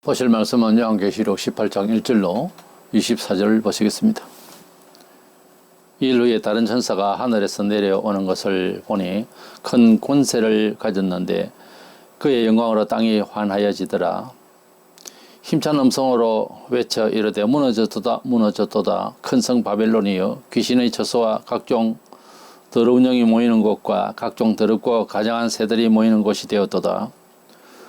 보실 말씀은 요한계시록 18장 1절로 24절을 보시겠습니다. 일 후에 다른 천사가 하늘에서 내려오는 것을 보니 큰 권세를 가졌는데 그의 영광으로 땅이 환하여지더라. 힘찬 음성으로 외쳐 이르되 무너졌도다 무너졌도다 큰 성 바벨론이여 귀신의 처소와 각종 더러운 영이 모이는 곳과 각종 더럽고 가장한 새들이 모이는 곳이 되었도다.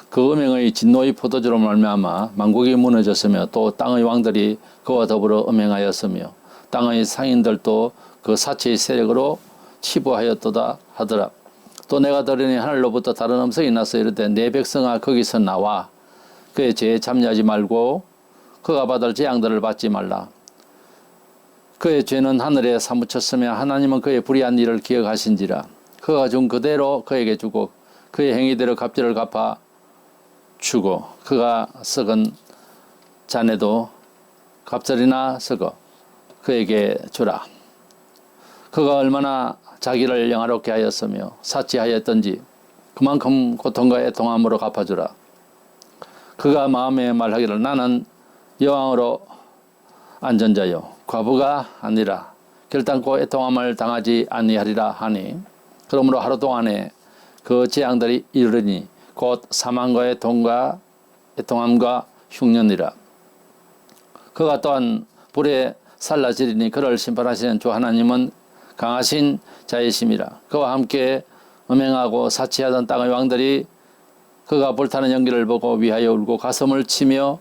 그 음행의 진노의 포도주로 말미암아 만국이 무너졌으며 또 땅의 왕들이 그와 더불어 음행하였으며 땅의 상인들도 그 사체의 세력으로 치부하였도다 하더라. 또 내가 들으니 하늘로부터 다른 음성이 나서 이르되 내 백성아 거기서 나와 그의 죄에 참여하지 말고 그가 받을 재앙들을 받지 말라. 그의 죄는 하늘에 사무쳤으며 하나님은 그의 불의한 일을 기억하신지라. 그가 준 그대로 그에게 주고 그의 행위대로 갑절을 갚아 주고 그가 썩은 잔에도 갑절이나 썩어 그에게 주라. 그가 얼마나 자기를 영화롭게 하였으며 사치하였던지 그만큼 고통과 애통함으로 갚아주라. 그가 마음에 말하기를 나는 여왕으로 안전자요 과부가 아니라 결단코 애통함을 당하지 아니하리라 하니 그러므로 하루 동안에 그 재앙들이 이르니 곧 사망과 애통과 애통함과 흉년이라. 그가 또한 불에 살라지리니 그를 심판하시는 주 하나님은 강하신 자이심이라. 그와 함께 음행하고 사치하던 땅의 왕들이 그가 불타는 연기를 보고 위하여 울고 가슴을 치며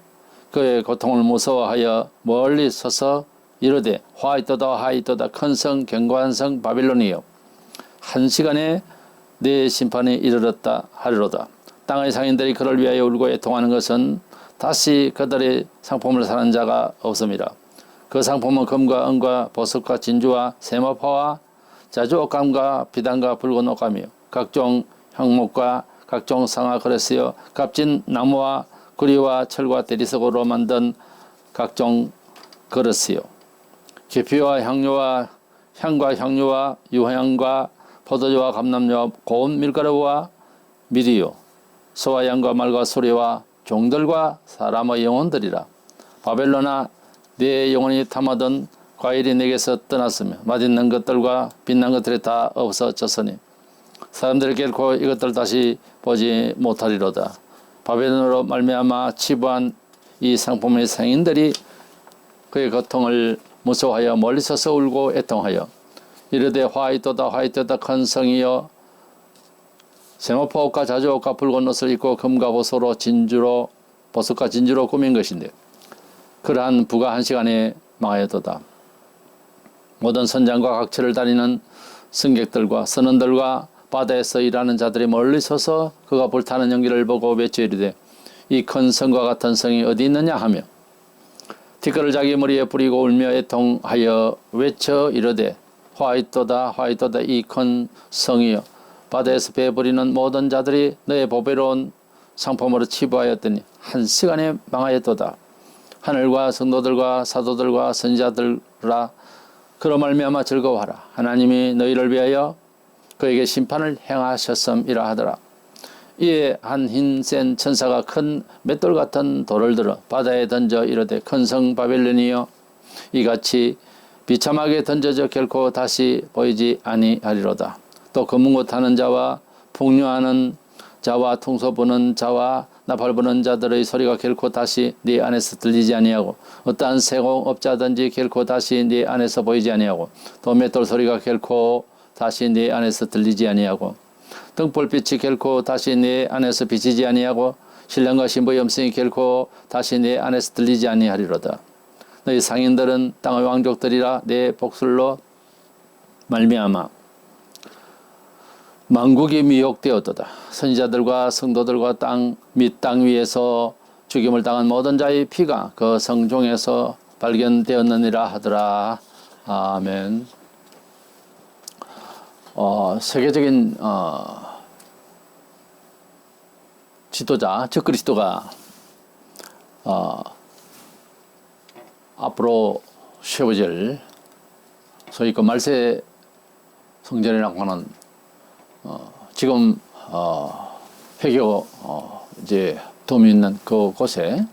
그의 고통을 무서워하여 멀리 서서 이르되 화이토다 화이토다 큰 성 견고한 성 바빌론이여 한 시간에 네 심판이 이르렀다 하리로다. 땅의 상인들이 그를 위하여 울고 애통하는 것은 다시 그들의 상품을 사는 자가 없음이라. 그 상품은 금과 은과 보석과 진주와 세마포와 자주 옷감과 비단과 붉은 옷감이요 각종 형목과 각종 상아 그릇이요 값진 나무와 구리와 철과 대리석으로 만든 각종 그릇이요 계피와 향료와 향과 향료와 유향과 포도주와 감람류와 고운 밀가루와 밀이요 소와 양과 말과 소리와 종들과 사람의 영혼들이라. 바벨론아 네 영혼이 탐하던 과일이 내게서 떠났으며 맛있는 것들과 빛난 것들이 다 없어졌으니 사람들이 결코 이것들 다시 보지 못하리로다. 바벨론으로 말미암아 치부한 이 상품의 상인들이 그의 고통을 무서워하여 멀리 서서 울고 애통하여 이르되 화이토다 화이토다 큰 성이여 세마포 옷과 자주 옷과 붉은 옷을 입고 금과 보석으로 진주로 보석과 진주로 꾸민 것인데 그러한 부가 한 시간에 망하였도다. 모든 선장과 각처를 다니는 승객들과 선원들과 바다에서 일하는 자들이 멀리 서서 그가 불타는 연기를 보고 외쳐 이르되 이 큰 성과 같은 성이 어디 있느냐 하며 티끌을 자기 머리에 뿌리고 울며 애통하여 외쳐 이르되 화이토다 화이토다 이 큰 성이여 바다에서 배부리는 모든 자들이 너의 보배로운 상품으로 치부하였더니 한 시간에 망하였도다. 하늘과 성도들과 사도들과 선지자들아 그로 말미암아 즐거워하라. 하나님이 너희를 위하여 그에게 심판을 행하셨음이라 하더라. 이에 한 흰센 천사가 큰 맷돌 같은 돌을 들어 바다에 던져 이르되 큰 성 바벨론이여 이같이 비참하게 던져져 결코 다시 보이지 아니하리로다. 또 검은 옷 하는 자와 풍류하는 자와 통소 부는 자와 나팔 부는 자들의 소리가 결코 다시 네 안에서 들리지 아니하고 어떠한 세공업자든지 결코 다시 네 안에서 보이지 아니하고 또 맷돌 소리가 결코 다시 네 안에서 들리지 아니하고 등불빛이 결코 다시 네 안에서 비치지 아니하고 신랑과 신부의 음성이 결코 다시 네 안에서 들리지 아니하리로다. 너희 상인들은 땅의 왕족들이라 내 복술로 말미암아 만국이 미혹되었도다. 선지자들과 성도들과 땅 및 땅 위에서 죽임을 당한 모든 자의 피가 그 성중에서 발견되었느니라 하더라. 아멘. 세계적인 지도자 적그리스도가 앞으로 세워질 소위 그 말세 성전이라고 하는 지금 회교 이제 돔이 있는 그곳에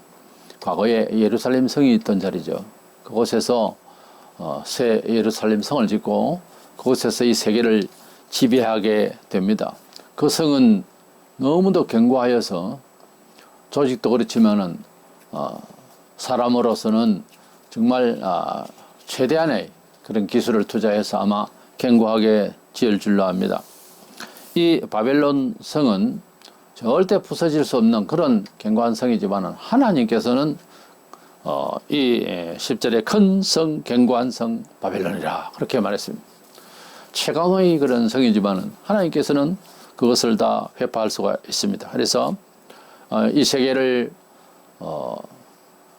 과거에 예루살렘 성이 있던 자리죠. 그곳에서 새 예루살렘 성을 짓고 그곳에서 이 세계를 지배하게 됩니다. 그 성은 너무도 견고하여서 조직도 그렇지만은 사람으로서는 정말 최대한의 그런 기술을 투자해서 아마 견고하게 지을 줄로 압니다. 이 바벨론 성은 절대 부서질 수 없는 그런 견고한 성이지만은 하나님께서는 이 10절에 큰 성, 견고한 성 바벨론이라 그렇게 말했습니다. 최강의 그런 성이지만은 하나님께서는 그것을 다 회파할 수가 있습니다. 그래서 이 세계를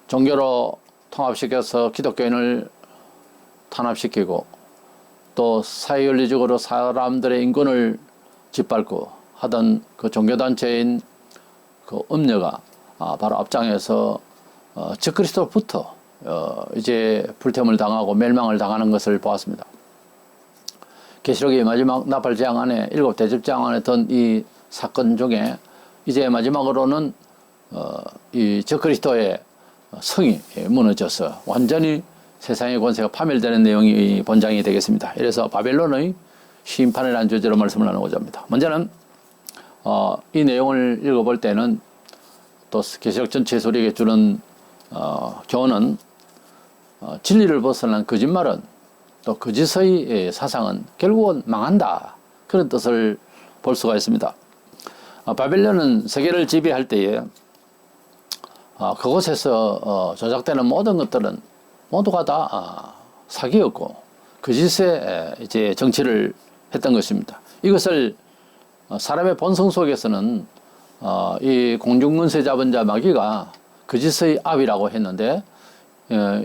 종교로 통합시켜서 기독교인을 탄압시키고 또 사회윤리적으로 사람들의 인권을 짓밟고 하던 그 종교단체인 그 음녀가 바로 앞장에서 적그리스도부터 이제 불태움을 당하고 멸망을 당하는 것을 보았습니다. 계시록의 마지막 나팔재앙 안에 7 대접재앙 안에 던 이 사건 중에 이제 마지막으로는 이 적그리스도의 성이 무너져서 완전히 세상의 권세가 파멸되는 내용이 본장이 되겠습니다. 이래서 바벨론의 심판이라는 주제로 말씀을 나누고자 합니다. 먼저는 이 내용을 읽어볼 때는 또 계시록 전체에서 우리에게 주는 교훈은 진리를 벗어난 거짓말은 또 거짓의 사상은 결국은 망한다. 그런 뜻을 볼 수가 있습니다. 바벨론은 세계를 지배할 때에 그곳에서 조작되는 모든 것들은 모두가 다 사기였고 거짓의 이제 정치를 했던 것입니다. 이것을 사람의 본성 속에서는 이 공중문세 잡은 자 마귀가 거짓의 압이라고 했는데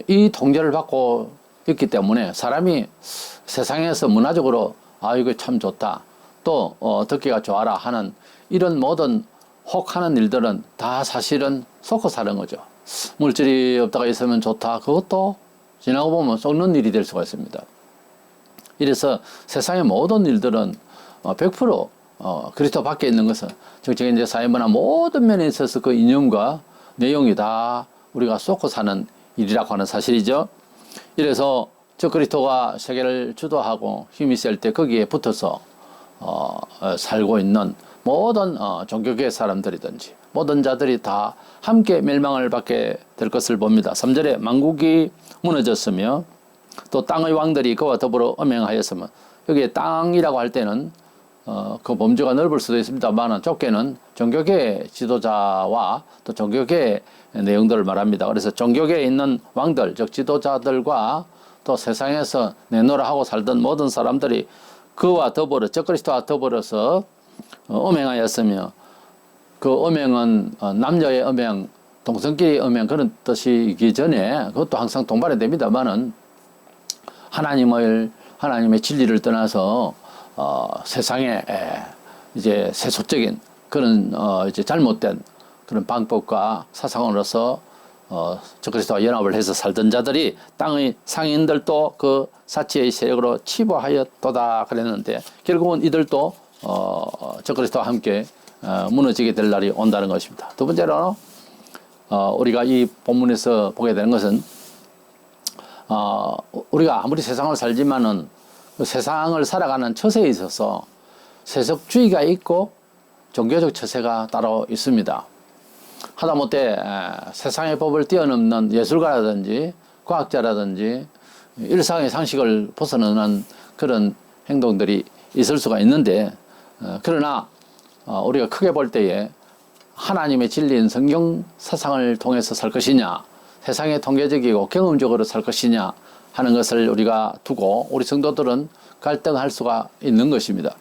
이 통제를 받고 있기 때문에 사람이 세상에서 문화적으로 이거 참 좋다 또 듣기가 좋아라 하는 이런 모든 혹하는 일들은 다 사실은 썩고 사는 거죠. 물질이 없다가 있으면 좋다. 그것도 지나고 보면 썩는 일이 될 수가 있습니다. 이래서 세상의 모든 일들은 100% 그리스도 밖에 있는 것은 정치적인 이제 사회문화 모든 면에 있어서 그 이념과 내용이 다 우리가 쏟고 사는 일이라고 하는 사실이죠. 이래서 저 그리스도가 세계를 주도하고 힘이 셀 때 거기에 붙어서 살고 있는 모든 종교계 사람들이든지 모든 자들이 다 함께 멸망을 받게 될 것을 봅니다. 3절에 만국이 무너졌으며 또 땅의 왕들이 그와 더불어 음행하였으면 여기에 땅이라고 할 때는 그 범주가 넓을 수도 있습니다만 좁게는 종교계 지도자와 또 종교계 내용들을 말합니다. 그래서 종교계에 있는 왕들 즉 지도자들과 또 세상에서 내노라 하고 살던 모든 사람들이 그와 더불어 적그리스도와 더불어서 음행하였으며 그 음행은 남녀의 음행, 동성끼리 음행 그런 뜻이기 전에 그것도 항상 동반이 됩니다만은 하나님의 진리를 떠나서 세상에 이제 세속적인 그런 이제 잘못된 그런 방법과 사상으로서 적그리스도와 연합을 해서 살던 자들이 땅의 상인들도 그 사치의 세력으로 치부하였도다 그랬는데 결국은 이들도 적그리스도와 함께 무너지게 될 날이 온다는 것입니다. 두 번째로 우리가 이 본문에서 보게 되는 것은 우리가 아무리 세상을 살지만은 그 세상을 살아가는 처세에 있어서 세속주의가 있고 종교적 처세가 따로 있습니다. 하다못해 세상의 법을 뛰어넘는 예술가라든지 과학자라든지 일상의 상식을 벗어나는 그런 행동들이 있을 수가 있는데 그러나 우리가 크게 볼 때에 하나님의 진리인 성경 사상을 통해서 살 것이냐 세상의 통계적이고 경험적으로 살 것이냐 하는 것을 우리가 두고 우리 성도들은 갈등할 수가 있는 것입니다.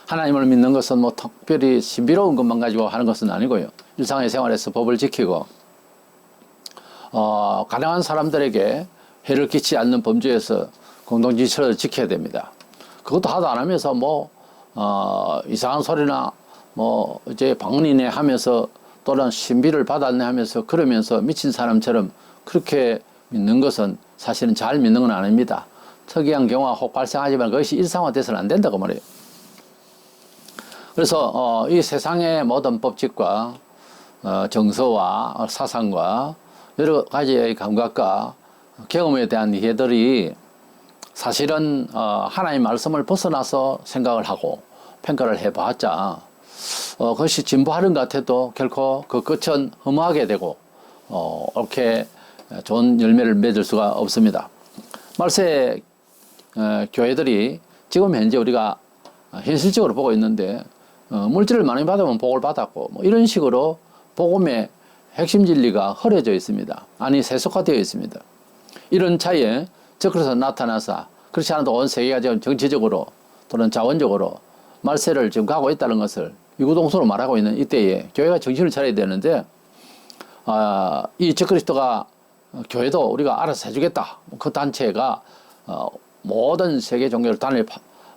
하나님을 믿는 것은 뭐 특별히 신비로운 것만 가지고 하는 것은 아니고요. 일상의 생활에서 법을 지키고 가난한 사람들에게 해를 끼치지 않는 범주에서 공동질서를 지켜야 됩니다. 그것도 하도 안 하면서 이상한 소리나 이제 방언이네 하면서 또는 신비를 받았네 하면서 그러면서 미친 사람처럼 그렇게 믿는 것은 사실은 잘 믿는 건 아닙니다. 특이한 경우가 혹 발생하지만 그것이 일상화돼서는 안 된다고 말해요. 그래서 이 세상의 모든 법칙과 정서와 사상과 여러 가지의 감각과 경험에 대한 이해들이 사실은 하나님의 말씀을 벗어나서 생각을 하고 평가를 해봤자 그것이 진보하는 것 같아도 결코 그 끝은 허무하게 되고 이렇게 좋은 열매를 맺을 수가 없습니다. 말세 교회들이 지금 현재 우리가 현실적으로 보고 있는데 물질을 많이 받으면 복을 받았고 뭐 이런 식으로 복음의 핵심 진리가 흐려져 있습니다. 아니 세속화되어 있습니다. 이런 차이에 적그리스도가 나타나서 그렇지 않아도 온 세계가 지금 정치적으로 또는 자원적으로 말세를 지금 가고 있다는 것을 유구동성으로 말하고 있는 이때에 교회가 정신을 차려야 되는데 이 적그리스도가 교회도 우리가 알아서 해주겠다. 그 단체가 모든 세계 종교를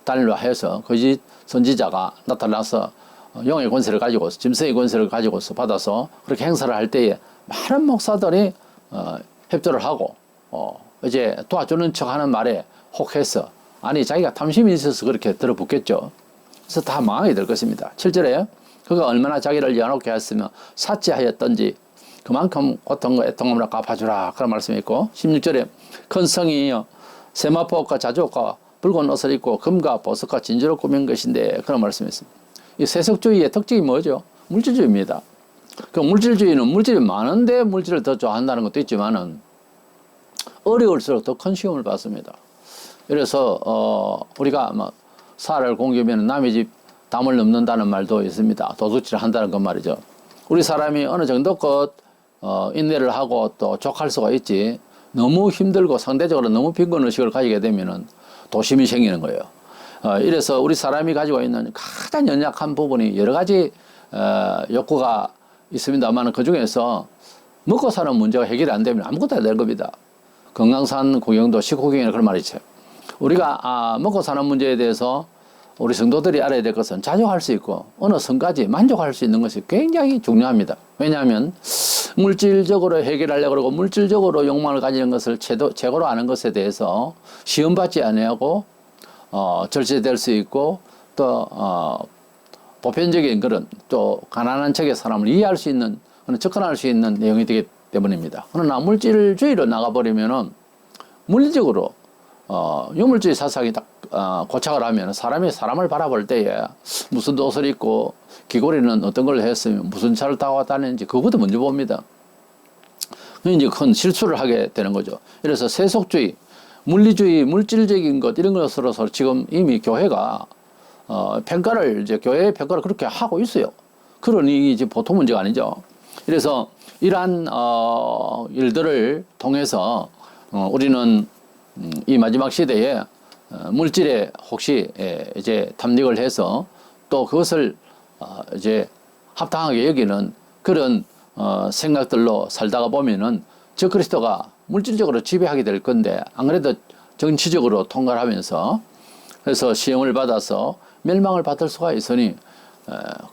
단일화해서 거짓 선지자가 나타나서 영의 권세를 가지고 짐승의 권세를 가지고서 받아서 그렇게 행사를 할 때에 많은 목사들이 협조를 하고 이제 도와주는 척하는 말에 혹해서 아니 자기가 탐심이 있어서 그렇게 들어붙겠죠. 그래서 다 망하게 될 것입니다. 7절에 그가 얼마나 자기를 연옥게 했으며 사치하였던지 그만큼 고통과 애통함을 갚아주라 그런 말씀이 있고 16절에 큰 성이여 세마포옷과 자주옷과 붉은 옷을 입고 금과 보석과 진주로 꾸민 것인데 그런 말씀이 있습니다. 이 세속주의의 특징이 뭐죠? 물질주의입니다. 그 물질주의는 물질이 많은데 물질을 더 좋아한다는 것도 있지만은 어려울수록 더 큰 시험을 받습니다. 그래서 우리가 뭐 살을 공기면 남의 집 담을 넘는다는 말도 있습니다. 도둑질을 한다는 그 말이죠. 우리 사람이 어느 정도껏 인내를 하고 또 족할 수가 있지 너무 힘들고 상대적으로 너무 빈곤 의식을 가지게 되면은 도심이 생기는 거예요. 이래서 우리 사람이 가지고 있는 가장 연약한 부분이 여러 가지 욕구가 있습니다만 그 중에서 먹고 사는 문제가 해결이 안 되면 아무것도 안 될 겁니다. 건강산 구경도 식후경이나 그런 말이 있어요. 우리가 먹고 사는 문제에 대해서 우리 성도들이 알아야 될 것은 자족할 수 있고 어느 선까지 만족할 수 있는 것이 굉장히 중요합니다. 왜냐하면 물질적으로 해결하려고 그러고 물질적으로 욕망을 가지는 것을 최고로 아는 것에 대해서 시험받지 아니하고 절제될 수 있고 또 보편적인 그런 또 가난한 척의 사람을 이해할 수 있는 접근할 수 있는 내용이 되기 때문입니다. 그러나 물질주의로 나가버리면은 물리적으로 유물주의 사상이 딱 고착을 하면 사람이 사람을 바라볼 때에 무슨 옷을 입고 귀걸이는 어떤 걸 했으면 무슨 차를 타고 다니는지 그것도 먼저 봅니다. 이제 큰 실수를 하게 되는 거죠. 그래서 세속주의, 물리주의, 물질적인 것 이런 것으로서 지금 이미 교회가 평가를 이제 교회의 평가를 그렇게 하고 있어요. 그러니 이제 보통 문제가 아니죠. 그래서 이러한 일들을 통해서 우리는 이 마지막 시대에 물질에 혹시 이제 탐닉을 해서 또 그것을 이제 합당하게 여기는 그런 생각들로 살다가 보면은 저 그리스도가 물질적으로 지배하게 될 건데 안 그래도 정치적으로 통과를 하면서 그래서 시험을 받아서 멸망을 받을 수가 있으니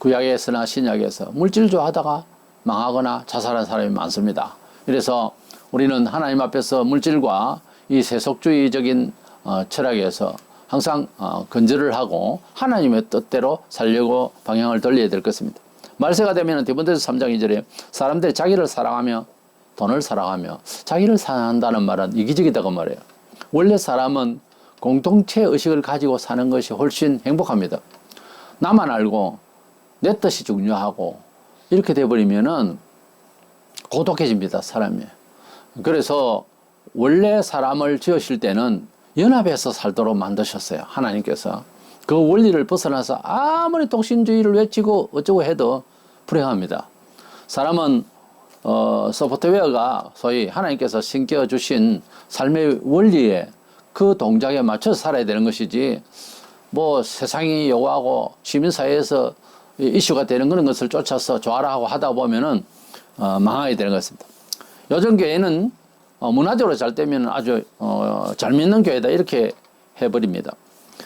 구약에서나 신약에서 물질주하다가 망하거나 자살한 사람이 많습니다. 그래서 우리는 하나님 앞에서 물질과 이 세속주의적인 철학에서 항상 건절을 하고 하나님의 뜻대로 살려고 방향을 돌려야 될 것입니다. 말세가 되면 디모데서 3장 2절에 사람들이 자기를 사랑하며 돈을 사랑하며 자기를 사랑한다는 말은 이기적이다고 말해요. 원래 사람은 공동체 의식을 가지고 사는 것이 훨씬 행복합니다. 나만 알고 내 뜻이 중요하고 이렇게 돼버리면은 고독해집니다, 사람이. 그래서 원래 사람을 지으실 때는 연합해서 살도록 만드셨어요, 하나님께서. 그 원리를 벗어나서 아무리 독신주의를 외치고 어쩌고 해도 불행합니다. 사람은 소프트웨어가 소위 하나님께서 심겨주신 삶의 원리에 그 동작에 맞춰서 살아야 되는 것이지 뭐 세상이 요구하고 시민사회에서 이슈가 되는 그런 것을 쫓아서 좋아라 하고 하다 보면은 망하게 되는 것입니다. 요즘 교회는 문화적으로 잘 되면 아주 잘 믿는 교회다 이렇게 해버립니다.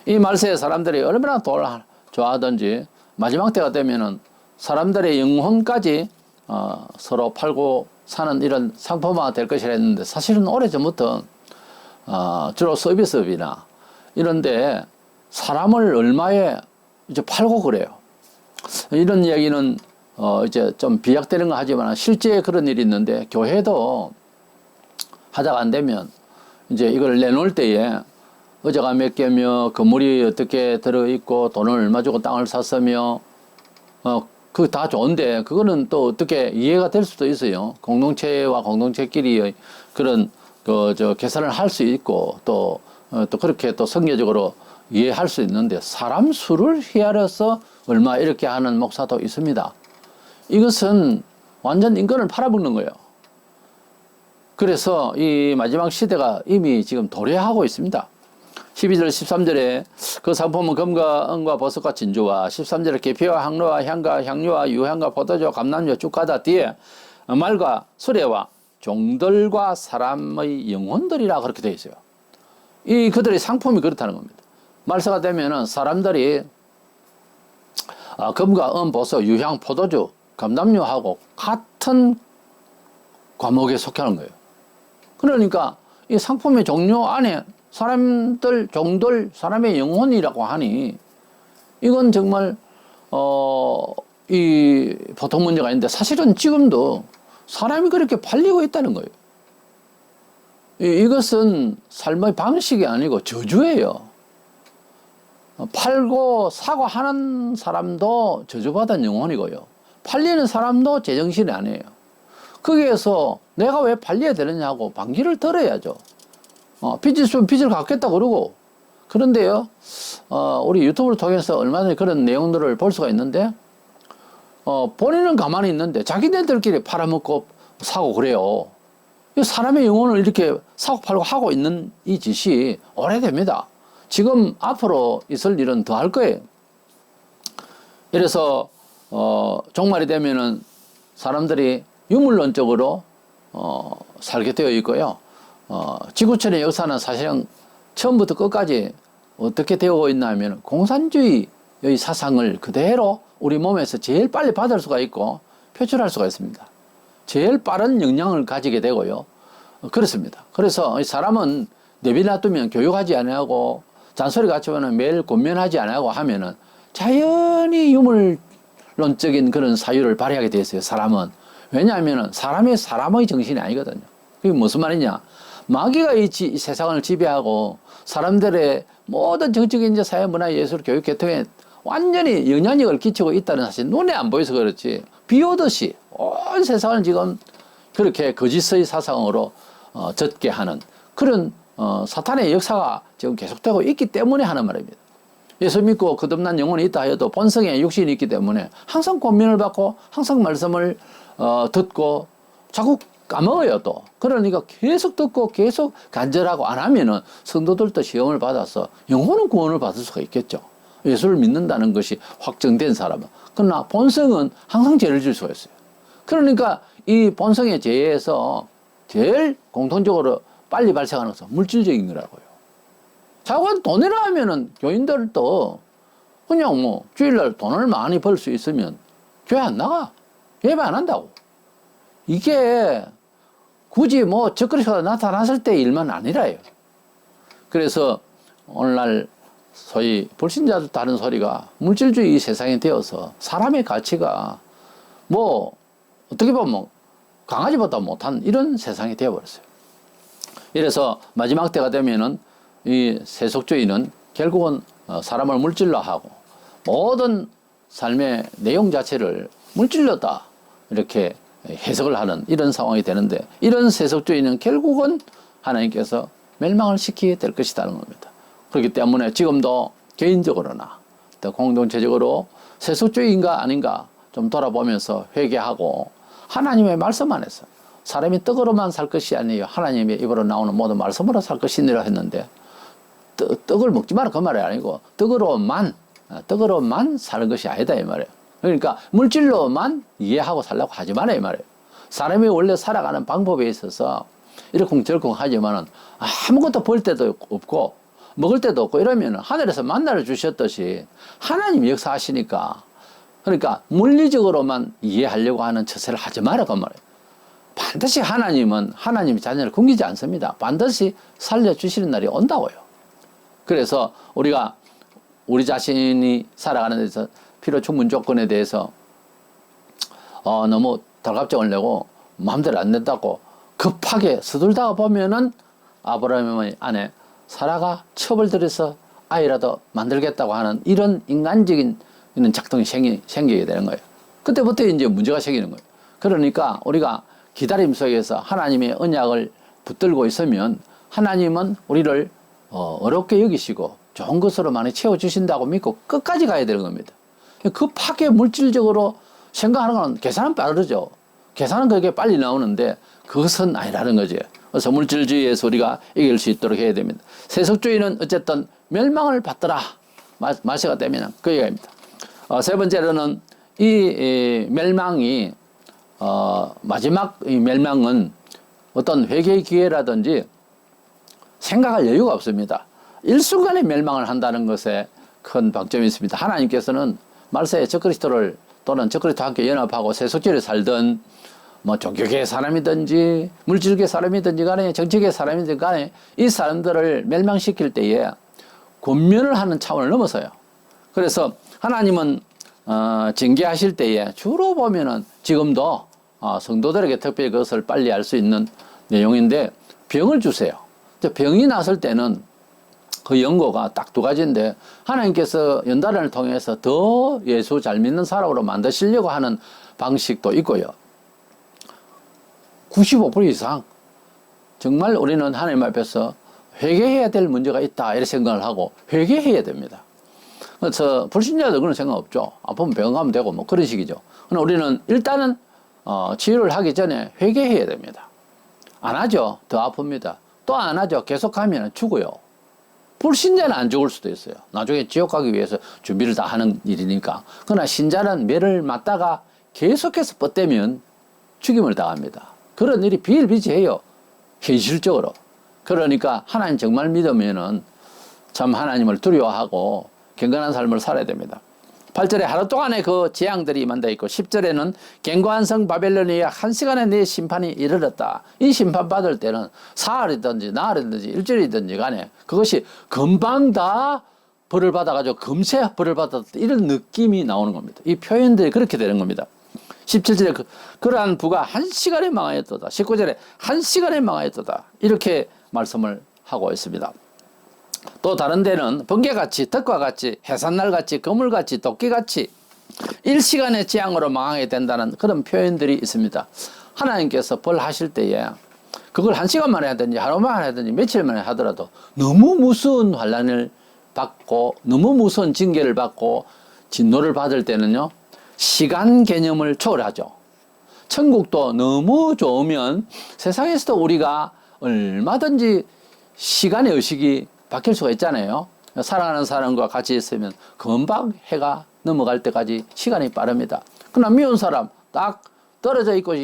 이 말세에 사람들이 얼마나 돈을 좋아하든지 마지막 때가 되면은 사람들의 영혼까지 서로 팔고 사는 이런 상품화가 될 것이라 했는데 사실은 오래전부터 주로 서비스업이나 이런데 사람을 얼마에 이제 팔고 그래요. 이런 이야기는 이제 좀 비약되는 거 하지만 실제 그런 일이 있는데 교회도 하다가 안 되면 이제 이걸 내놓을 때에 의자가 몇 개며 건물이 어떻게 들어있고 돈을 얼마 주고 땅을 샀으며 그거 다 좋은데 그거는 또 어떻게 이해가 될 수도 있어요. 공동체와 공동체끼리 그런 계산을 할 수 있고 또 그렇게 또 성경적으로 이해할 수 있는데 사람 수를 헤아려서 얼마 이렇게 하는 목사도 있습니다. 이것은 완전 인권을 팔아먹는 거예요. 그래서 이 마지막 시대가 이미 지금 도래하고 있습니다. 12절 13절에 그 상품은 금과 은과 보석과 진주와 13절에 계피와 향로와 향과 향료와 유향과 포도주와 감람주와 죽가다 뒤에 말과 수레와 종들과 사람의 영혼들이라 그렇게 되어 있어요. 이 그들의 상품이 그렇다는 겁니다. 말세가 되면은 사람들이 금과 은, 보석, 유향, 포도주, 감람류하고 같은 과목에 속하는 거예요. 그러니까 이 상품의 종류 안에 사람들, 종들, 사람의 영혼이라고 하니 이건 정말 이 보통 문제가 아닌데 사실은 지금도 사람이 그렇게 팔리고 있다는 거예요. 이것은 삶의 방식이 아니고 저주예요. 팔고 사고 하는 사람도 저주받은 영혼이고요. 팔리는 사람도 제정신이 아니에요. 거기에서 내가 왜 팔려야 되느냐고 반기를 들어야죠. 빚이 있으면 빚을 갚겠다 그러고. 그런데요, 우리 유튜브를 통해서 얼마 전에 그런 내용들을 볼 수가 있는데, 본인은 가만히 있는데 자기네들끼리 팔아먹고 사고 그래요. 사람의 영혼을 이렇게 사고 팔고 하고 있는 이 짓이 오래됩니다. 지금 앞으로 있을 일은 더 할 거예요. 이래서 종말이 되면은 사람들이 유물론적으로 살게 되어 있고요. 지구촌의 역사는 사실은 처음부터 끝까지 어떻게 되어 있나 하면 공산주의의 사상을 그대로 우리 몸에서 제일 빨리 받을 수가 있고 표출할 수가 있습니다. 제일 빠른 역량을 가지게 되고요. 그렇습니다. 그래서 사람은 내비놔두면 교육하지 않고 잔소리 같으면 매일 권면하지 않고 하면은 자연히 유물론적인 그런 사유를 발휘하게 되어 있어요. 사람은. 왜냐하면 사람의 정신이 아니거든요. 그게 무슨 말이냐. 마귀가 이 세상을 지배하고 사람들의 모든 정치적 사회, 문화, 예술, 교육, 계통에 완전히 영향력을 끼치고 있다는 사실 눈에 안 보여서 그렇지 비 오듯이 온 세상을 지금 그렇게 거짓의 사상으로 젖게 하는 그런 사탄의 역사가 지금 계속되고 있기 때문에 하는 말입니다. 예수 믿고 거듭난 영혼이 있다 해도 본성에 육신이 있기 때문에 항상 권면을 받고 항상 말씀을 듣고 자꾸 까먹어요 또. 그러니까 계속 듣고 계속 간절하고 안 하면은 성도들도 시험을 받아서 영혼은 구원을 받을 수가 있겠죠. 예수를 믿는다는 것이 확정된 사람은. 그러나 본성은 항상 죄를 질 수가 있어요. 그러니까 이 본성의 죄에서 제일 공통적으로 빨리 발생하는 것은 물질적인 거라고요. 자꾸 돈이라 하면은 교인들도 그냥 뭐 주일날 돈을 많이 벌 수 있으면 교회 안 나가. 예배 안 한다고. 이게 굳이 뭐 적그리스도가 나타났을 때 일만 아니라요. 그래서 오늘날 소위 불신자들 다른 소리가 물질주의 세상이 되어서 사람의 가치가 뭐 어떻게 보면 강아지보다 못한 이런 세상이 되어버렸어요. 이래서 마지막 때가 되면은 이 세속주의는 결국은 사람을 물질로 하고 모든 삶의 내용 자체를 물질로다 이렇게 해석을 하는 이런 상황이 되는데 이런 세속주의는 결국은 하나님께서 멸망을 시키게 될 것이라는 겁니다. 그렇기 때문에 지금도 개인적으로나 또 공동체적으로 세속주의인가 아닌가 좀 돌아보면서 회개하고 하나님의 말씀 안에서 사람이 떡으로만 살 것이 아니에요. 하나님의 입으로 나오는 모든 말씀으로 살 것이니라 했는데 떡을 먹지 마라 그 말이 아니고 떡으로만 사는 것이 아니다 이 말이에요. 그러니까 물질로만 이해하고 살려고 하지 마라 이 말이에요. 사람이 원래 살아가는 방법에 있어서 이러쿵저러쿵 하지만은 아무것도 벌 때도 없고 먹을 때도 없고 이러면 하늘에서 만나를 주셨듯이 하나님이 역사하시니까 그러니까 물리적으로만 이해하려고 하는 처세를 하지 마라 그 말이에요. 반드시 하나님은 하나님의 자녀를 굶기지 않습니다. 반드시 살려주시는 날이 온다고요. 그래서 우리가 우리 자신이 살아가는 데서 필요 충분 조건에 대해서 너무 달갑정을 내고 마음대로 안 된다고 급하게 서둘다가 보면은 아브라함의 아내 사라가 첩을 들여서 아이라도 만들겠다고 하는 이런 인간적인 이런 작동이 생기게 되는 거예요. 그때부터 이제 문제가 생기는 거예요. 그러니까 우리가 기다림 속에서 하나님의 언약을 붙들고 있으면 하나님은 우리를 어렵게 여기시고 좋은 것으로 많이 채워주신다고 믿고 끝까지 가야 되는 겁니다. 급하게 물질적으로 생각하는 건 계산은 빠르죠. 계산은 그게 빨리 나오는데 그것은 아니라는 거죠. 그래서 물질주의에서 우리가 이길 수 있도록 해야 됩니다. 세속주의는 어쨌든 멸망을 받더라. 말세가 되면 그 얘기입니다. 세 번째로는 이 멸망이 마지막 이 멸망은 어떤 회개의 기회라든지 생각할 여유가 없습니다. 일순간에 멸망을 한다는 것에 큰 방점이 있습니다. 하나님께서는 말세에 적그리스도를 또는 적그리스도와 함께 연합하고 세속주의를 살던 뭐 종교계 사람이든지 물질계 사람이든지 간에 정치계 사람이든지 간에 이 사람들을 멸망시킬 때에 권면을 하는 차원을 넘어서요. 그래서 하나님은 징계하실 때에 주로 보면은 지금도 성도들에게 특별히 그것을 빨리 알 수 있는 내용인데 병을 주세요. 병이 났을 때는 그 연고가 딱 두 가지인데 하나님께서 연단을 통해서 더 예수 잘 믿는 사람으로 만드시려고 하는 방식도 있고요. 95% 이상 정말 우리는 하나님 앞에서 회개해야 될 문제가 있다 이렇게 생각을 하고 회개해야 됩니다. 그래서 불신자들 그런 생각 없죠. 아프면 병원 가면 되고 뭐 그런 식이죠. 그러나 우리는 일단은 치유를 하기 전에 회개해야 됩니다. 안 하죠. 더 아픕니다. 또 안 하죠. 계속하면 죽어요. 불신자는 안 죽을 수도 있어요. 나중에 지옥 가기 위해서 준비를 다 하는 일이니까. 그러나 신자는 매를 맞다가 계속해서 뻗대면 죽임을 당합니다. 그런 일이 비일비재해요. 현실적으로. 그러니까 하나님 정말 믿으면은 참 하나님을 두려워하고 경건한 삶을 살아야 됩니다. 8절에 하루 동안의 그 재앙들이 임한다 있고 10절에는 견고한 성 바벨론에 1시간에 내 심판이 이르렀다. 이 심판 받을 때는 사흘이든지 나흘이든지 일주일이든지 간에 그것이 금방 다 벌을 받아가지고 금세 벌을 받았다 이런 느낌이 나오는 겁니다. 이 표현들이 그렇게 되는 겁니다. 17절에 그러한 부가 1시간에 망하였도다. 19절에 1시간에 망하였도다. 이렇게 말씀을 하고 있습니다. 또 다른 데는 번개같이 덕과 같이 해산날같이 거물같이 도끼같이 일시간의 재앙으로 망하게 된다는 그런 표현들이 있습니다. 하나님께서 벌하실 때에 그걸 1시간만 해야 되든지 하루만 해야 되든지 며칠만 하더라도 너무 무서운 환난을 받고 너무 무서운 징계를 받고 진노를 받을 때는요 시간 개념을 초월하죠. 천국도 너무 좋으면 세상에서도 우리가 얼마든지 시간의 의식이 바뀔 수가 있잖아요. 사랑하는 사람과 같이 있으면 금방 해가 넘어갈 때까지 시간이 빠릅니다. 그러나 미운 사람 딱 떨어져 있고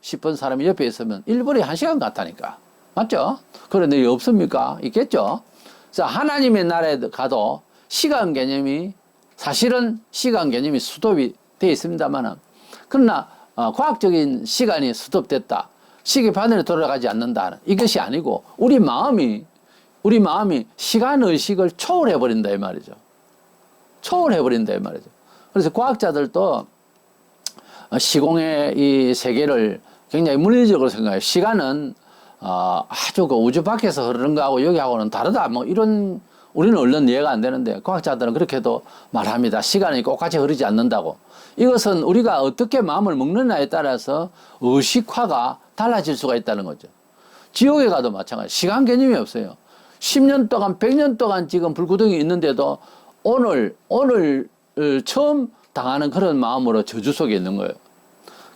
싶은 사람이 옆에 있으면 1분에 1시간 같다니까. 맞죠? 그런 일이 없습니까? 있겠죠? 자, 하나님의 나라에 가도 시간 개념이 사실은 시간 개념이 수도이 되어 있습니다만 그러나 과학적인 시간이 수도됐다. 시계 반대로 돌아가지 않는다. 이것이 아니고 우리 마음이 시간의식을 초월해버린다 이 말이죠. 초월해버린다 이 말이죠. 그래서 과학자들도 시공의 이 세계를 굉장히 물리적으로 생각해요. 시간은 아주 그 우주 밖에서 흐르는 거하고 여기하고는 다르다. 뭐 이런 우리는 얼른 이해가 안 되는데 과학자들은 그렇게도 말합니다. 시간이 똑같이 흐르지 않는다고. 이것은 우리가 어떻게 마음을 먹느냐에 따라서 의식화가 달라질 수가 있다는 거죠. 지옥에 가도 마찬가지. 시간 개념이 없어요. 10년 동안 100년 동안 지금 불구덩이 있는데도 오늘 처음 당하는 그런 마음으로 저주 속에 있는 거예요.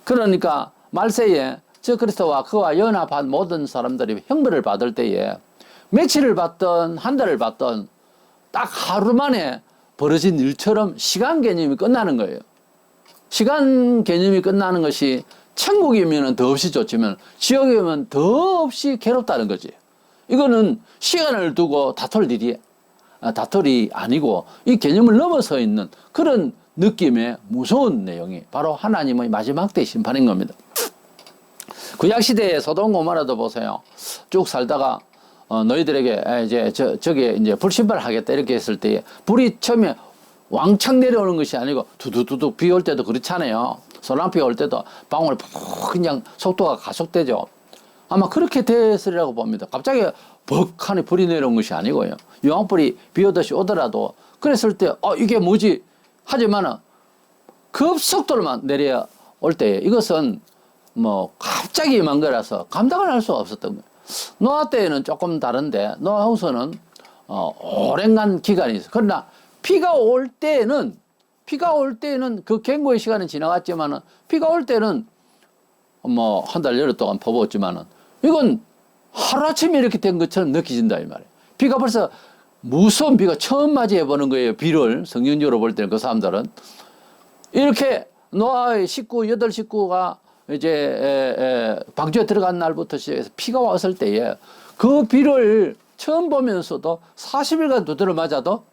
그러니까 말세에 저 그리스도와 그와 연합한 모든 사람들이 형벌을 받을 때에 며칠을 받든 한 달을 받든 딱 하루 만에 벌어진 일처럼 시간 개념이 끝나는 거예요. 시간 개념이 끝나는 것이 천국이면 더없이 좋지만 지옥이면 더없이 괴롭다는 거지. 이거는 시간을 두고 다툴 일이 아니고 이 개념을 넘어서 있는 그런 느낌의 무서운 내용이 바로 하나님의 마지막 때 심판인 겁니다. 구약시대에 소돔 고모라도 보세요. 쭉 살다가 너희들에게 저게 불신발 하겠다 이렇게 했을 때 불이 처음에 왕창 내려오는 것이 아니고 두두두둑 비 올 때도 그렇잖아요. 소나비가 올 때도 방울이 푹 그냥 속도가 가속되죠. 아마 그렇게 됐으리라고 봅니다. 갑자기 벅하니 불이 내려온 것이 아니고요. 유황불이 비 오듯이 오더라도 그랬을 때 이게 뭐지 하지만은 급속도로만 내려올 때 이것은 뭐 갑자기 임한 거라서 감당을 할 수가 없었던 거예요. 노아 때에는 조금 다른데 노아 후서는 오랜간 기간이 있어요. 그러나 비가 올 때는 그 경고의 시간은 지나갔지만은 비가 올 때는 뭐 한 달 열흘 동안 퍼부었지만은 이건 하루아침에 이렇게 된 것처럼 느껴진다 이 말이에요. 비가 벌써 무서운 비가 처음 맞이해 보는 거예요. 비를 성경적으로 볼 때는 그 사람들은 이렇게 노아의 여덟 식구가 이제 방주에 들어간 날부터 시작해서 비가 왔을 때에 그 비를 처음 보면서도 40일간 두드려 맞아도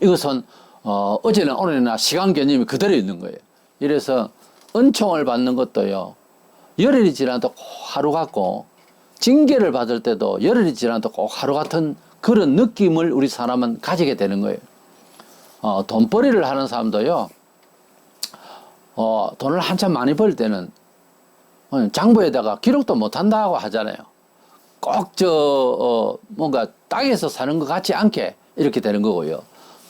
이것은 어제나 오늘이나 시간 개념이 그대로 있는 거예요. 이래서 은총을 받는 것도요. 열흘이 지나도 꼭 하루 같고 징계를 받을 때도 열흘이 지나도 꼭 하루 같은 그런 느낌을 우리 사람은 가지게 되는 거예요. 돈벌이를 하는 사람도요. 돈을 한참 많이 벌 때는 장부에다가 기록도 못 한다고 하잖아요. 꼭 뭔가 땅에서 사는 것 같지 않게 이렇게 되는 거고요.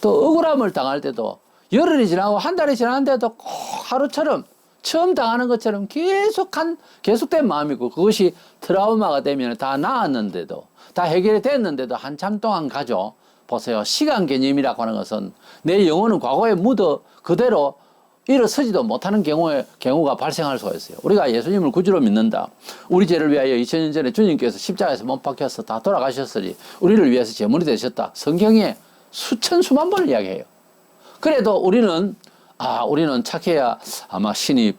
또 억울함을 당할 때도 열흘이 지나고 한 달이 지났는데도 꼭 하루처럼 처음 당하는 것처럼 계속된 마음이고 그것이 트라우마가 되면 다 나았는데도 다 해결이 됐는데도 한참 동안 가죠. 보세요. 시간 개념이라고 하는 것은 내 영혼은 과거에 묻어 그대로 일어서지도 못하는 경우가 발생할 수가 있어요. 우리가 예수님을 구주로 믿는다. 우리 죄를 위하여 2000년 전에 주님께서 십자가에서 못 박혀서 다 돌아가셨으니 우리를 위해서 제물이 되셨다. 성경에 수만 번을 이야기해요. 그래도 우리는 착해야 아마 신이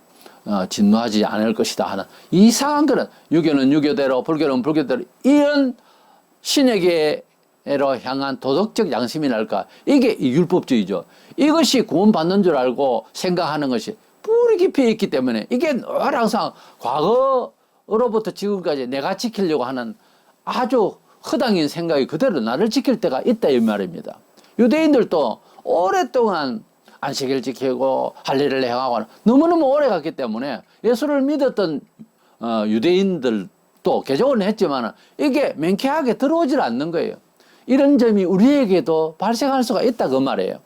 진노하지 않을 것이다 하는 이상한 그런 유교는 유교대로 불교는 불교대로 이런 신에게로 향한 도덕적 양심이랄까 이게 율법주의죠. 이것이 구원받는 줄 알고 생각하는 것이 뿌리 깊이 있기 때문에 이게 늘 항상 과거로부터 지금까지 내가 지키려고 하는 아주 허당인 생각이 그대로 나를 지킬 때가 있다 이 말입니다. 유대인들도 오랫동안 안식일 지키고 할례를 행하고 너무너무 오래 갔기 때문에 예수를 믿었던 유대인들도 개종은 했지만 이게 명쾌하게 들어오질 않는 거예요. 이런 점이 우리에게도 발생할 수가 있다 그 말이에요.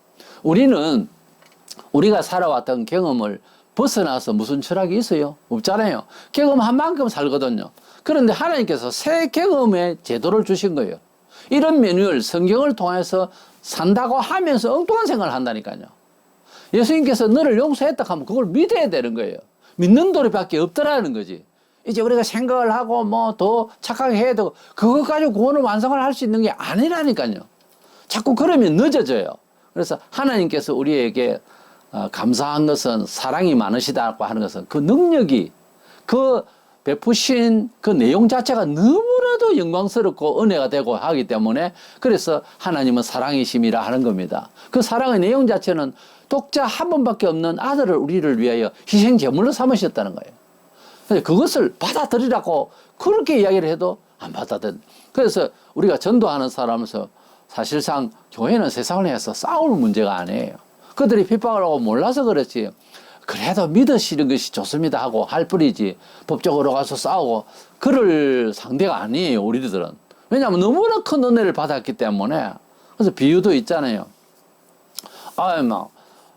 우리가 살아왔던 경험을 벗어나서 무슨 철학이 있어요? 없잖아요. 경험한 만큼 살거든요. 그런데 하나님께서 새 경험의 제도를 주신 거예요. 이런 매뉴얼 성경을 통해서 산다고 하면서 엉뚱한 생각을 한다니까요. 예수님께서 너를 용서했다 하면 그걸 믿어야 되는 거예요. 믿는 도리밖에 없더라는 거지. 이제 우리가 생각을 하고 뭐 더 착하게 해야 되고 그것 가지고 구원을 완성을 할 수 있는 게 아니라니까요. 자꾸 그러면 늦어져요. 그래서 하나님께서 우리에게 감사한 것은 사랑이 많으시다고 하는 것은 그 능력이 그 베푸신 그 내용 자체가 너무나도 영광스럽고 은혜가 되고 하기 때문에 그래서 하나님은 사랑이심이라 하는 겁니다. 그 사랑의 내용 자체는 독자 한 번밖에 없는 아들을 우리를 위하여 희생 제물로 삼으셨다는 거예요. 그래서 그것을 받아들이라고 그렇게 이야기를 해도 안 받아들여. 그래서 우리가 전도하는 사람에서 사실상 교회는 세상을 위해서 싸울 문제가 아니에요. 그들이 핍박을 하고 몰라서 그렇지. 그래도 믿으시는 것이 좋습니다 하고 할 뿐이지 법적으로 가서 싸우고 그럴 상대가 아니에요 우리들은. 왜냐하면 너무나 큰 은혜를 받았기 때문에. 그래서 비유도 있잖아요.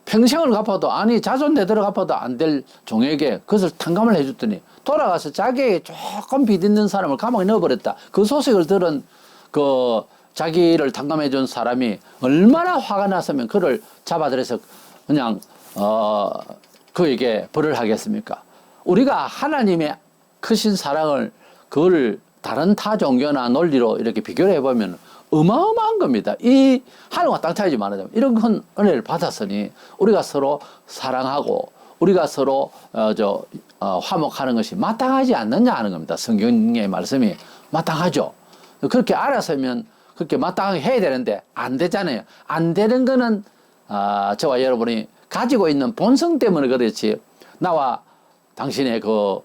평생을 갚아도 자손 대대로 갚아도 안 될 종에게 그것을 탕감을 해줬더니 돌아가서 자기에게 조금 빚있는 사람을 감옥에 넣어버렸다. 그 소식을 들은 자기를 탕감해 준 사람이 얼마나 화가 났으면 그를 잡아들여서 그냥 그에게 벌을 하겠습니까? 우리가 하나님의 크신 사랑을 그걸 다른 타 종교나 논리로 이렇게 비교를 해보면 어마어마한 겁니다. 이 하늘과 땅 차이지 말하자면 이런 큰 은혜를 받았으니 우리가 서로 사랑하고 우리가 서로 화목하는 것이 마땅하지 않느냐 하는 겁니다. 성경의 말씀이 마땅하죠. 그렇게 알았으면 그렇게 마땅하게 해야 되는데 안 되잖아요. 안 되는 거는 저와 여러분이 가지고 있는 본성 때문에 그렇지 나와 당신의 그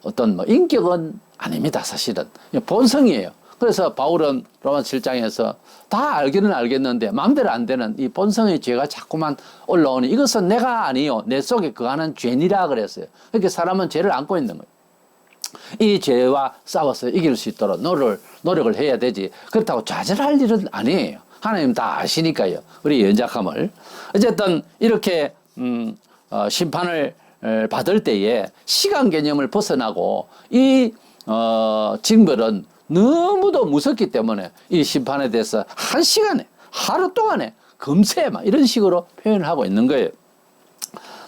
어떤 인격은 아닙니다. 사실은 본성이에요. 그래서 바울은 로마 7장에서 다 알기는 알겠는데 마음대로 안 되는 이 본성의 죄가 자꾸만 올라오니 이것은 내가 아니요 내 속에 거하는 죄니라 그랬어요. 그렇게 사람은 죄를 안고 있는 거예요. 이 죄와 싸워서 이길 수 있도록 노력을 해야 되지. 그렇다고 좌절할 일은 아니에요. 하나님 다 아시니까요. 우리 연약함을. 어쨌든 이렇게 심판을 받을 때에 시간 개념을 벗어나고 이 징벌은 너무도 무섭기 때문에 이 심판에 대해서 한 시간에 하루 동안에 금세 막 이런 식으로 표현을 하고 있는 거예요.